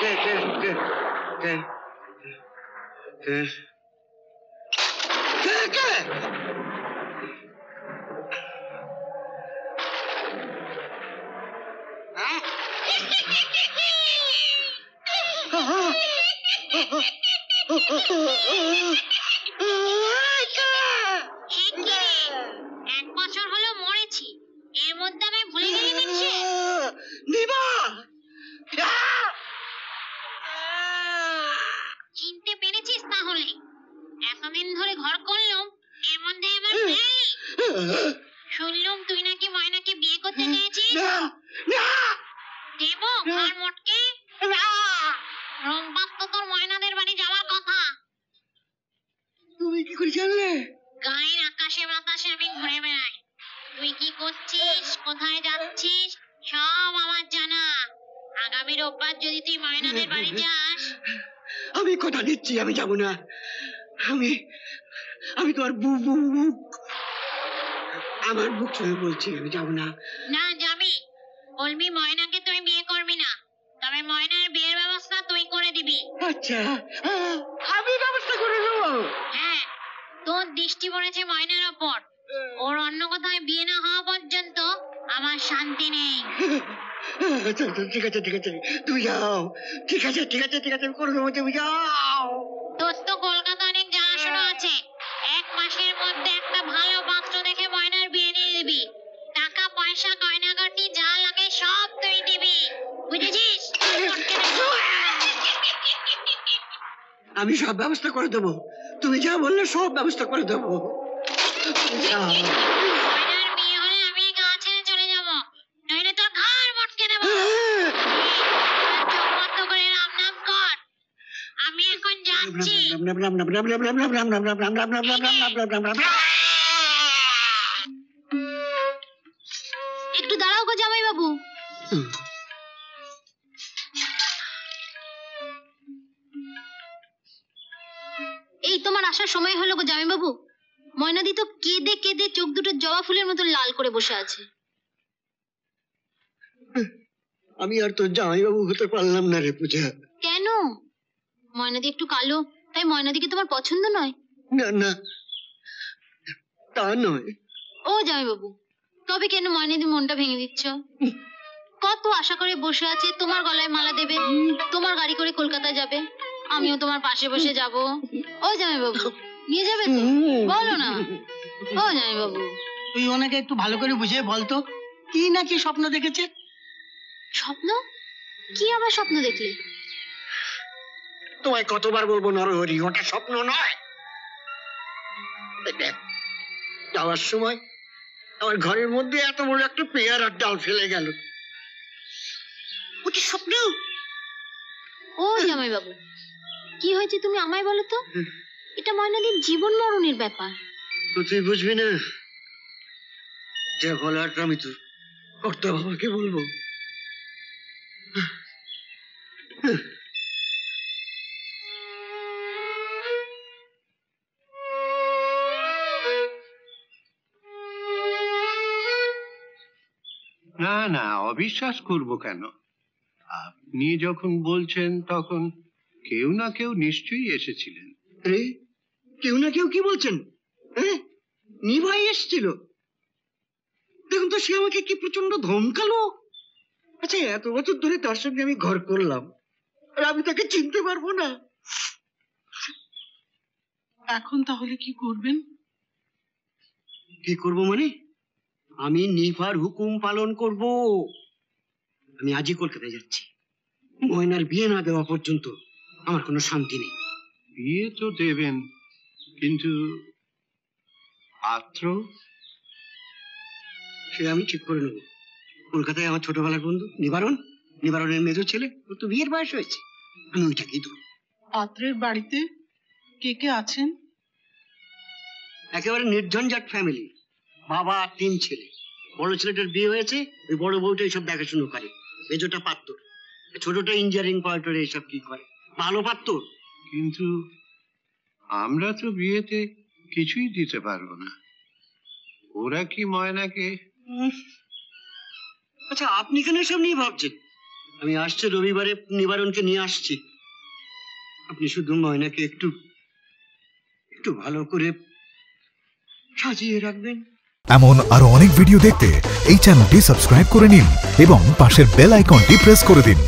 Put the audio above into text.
এক বছর হলো মরেছি, এর মধ্যে আমি ভুলে গেলি দেখছি। চিনতে পেরেছিস তাহলে? এতদিন ধরে ঘর করলাম, এর মধ্যে এবার শুনলাম তুই নাকি ময়নাকে বিয়ে করতে চেয়েছিস। দেব ঘর মোটকে? রোববার তো তোর ময়নাদের বাড়ি যাওয়ার কথা। তুমি কি করে জানলে? গায়ের আকাশে বাতাসে আমি ঘুরে বেড়াই। তুই কি করছিস, কোথায় যাচ্ছিস, সব আমার জানা। আগামী রোববার যদি তুই ময়নাদের বাড়ি যাস। আমি কথা দিচ্ছি আমি যাব না। আমি তোমার আমার বুক ছুঁয়ে বলছি আমি যাব না। না যাবি। বলবি ময়নাকে তুই বিয়ে করবি না, তবে ময়নার বিয়ের ব্যবস্থা তুই করে দিবি। আচ্ছা, আমি ব্যবস্থা করে দেবো। হ্যাঁ, তোর দৃষ্টি পড়েছে ময়নার ওপর। ওর অন্য কোথায় বিয়ে না হওয়া পর্যন্ত আমার শান্তি নেই। ঠিক আছে তুমি যাও। ঠিক আছে আমি করে দেবো, তুমি যাও। তোর তো কলকাতা অনেক জানাশোনা আছে। 1 মাসের মধ্যে একটা ভালো পাত্র দেখে ময়নার বিয়ে দিয়ে দিবি। টাকা পয়সা গয়নাগাটি যা লাগে সব তুই দিবি, বুঝেছিস? আমি সব ব্যবস্থা করে দেবো, তুমি যা বললে সব ব্যবস্থা করে দেবো। ময়নার বিয়ে হলে আমি গা ছেড়ে চলে যাব, নইলে তোর ঘর মটকে দেবো। চোখ বন্ধ করে রাম নাম কর। আমি এখন যাচ্ছি। একটু দাঁড়াও গো জামাই বাবু। এই তোমার আসার সময় হলো গো জামাই বাবু। ময়নাদি তো কেঁদে কেঁদে চোখ দুটো জবা ফুলের মতো লাল করে বসে আছে। আমি আর তোর জামাইবাবু হতে পারলাম না রে পূজা। কেন? ময়নাদি একটু কালো, তাই ময়নাদিকে তোমার পছন্দ নয়? না তা নয়। ও জামাই বাবু, তবে কেন ময়নাদি মনটা ভেঙে দিচ্ছ? কত আশা করে বসে আছে তোমার গলায় মালা দেবে, তোমার গাড়ি করে কলকাতায় যাবে, আমিও তোমার পাশে বসে যাব। ও জামাই বাবু, নিয়ে যাবে তো? বলো না ও জামাই বাবু। তুই ওনাকে একটু ভালো করে বুঝিয়ে বলতো কি না কি স্বপ্ন দেখেছে। স্বপ্ন? কি আবার স্বপ্ন দেখলে? তোমায় কতবার বলবো নরহরি, ওটা স্বপ্ন নয়। যাওয়ার সময় আমার ঘরের মধ্যে এত বড় একটা পেয়ারার ডাল ফেলে গেল, ওটা স্বপ্ন? ও জামাই বাবু, কি হয়েছে তুমি আমায় বলো তো? এটা ময়নাদির জীবন মরণের ব্যাপার। তুই বুঝবি না, যা বলার আমি তো কর্তা বাবাকে বলবো। না না, অবিশ্বাস করব কেন? আপনি যখন বলছেন তখন কেউ না কেউ নিশ্চয়ই এসেছিলেন। কেউ না কেউ কি বলছেন? নিভাই এসেছিল। দেখুন তো সে আমাকে কি প্রচন্ড ধমকালো। আচ্ছা, এত বছর ধরে তার সঙ্গে আমি ঘর করলাম আর আমি তাকে চিনতে পারবো না? এখন তাহলে কি করবেন? কি করবো মানে? আমি নিভার হুকুম পালন করব। আমি আজই কলকাতায় যাচ্ছি। ময়নার বিয়ে না দেওয়া পর্যন্ত আমার কোনো শান্তি নেই। বিয়ে তো দেবেন, কিন্তু পাত্র? সে আমি ঠিক করে নেব। কলকাতায় আমার ছোটবেলার বন্ধু নিবারণের মেজো ছেলে, ওর তো বিয়ের বয়স হয়েছে, আমি ওইটাকেই দেবো। পাত্রের বাড়িতে কে কে আছেন? একেবারে নির্ঝঞ্ঝাট ফ্যামিলি, বাবা 3 ছেলে। বড় ছেলেটার বিয়ে হয়েছে, ওই বড় বউটা এইসব দেখাশুনো করে। মেজোটা পাত্তর, ছোটটা ইঞ্জিনিয়ারিং পড়াটরে এইসব কি করে, ভালো পাত্তর। কিন্তু আমরা তো বিয়েতে কিছুই দিতে পারবো না। ওরা কি ময়নাকে? আচ্ছা, আপনি কেন এসব নিয়ে ভাবছেন? আমি আসছে রবিবারে নিবারণকে নিয়ে আসছি। আপনি শুধু ময়নাকে একটু একটু ভালো করে সাজিয়ে রাখবেন। এমন আরো অনেক ভিডিও দেখতে এই চ্যানেলটি সাবস্ক্রাইব করে নিন এবং পাশের বেল আইকনটি প্রেস করে দিন।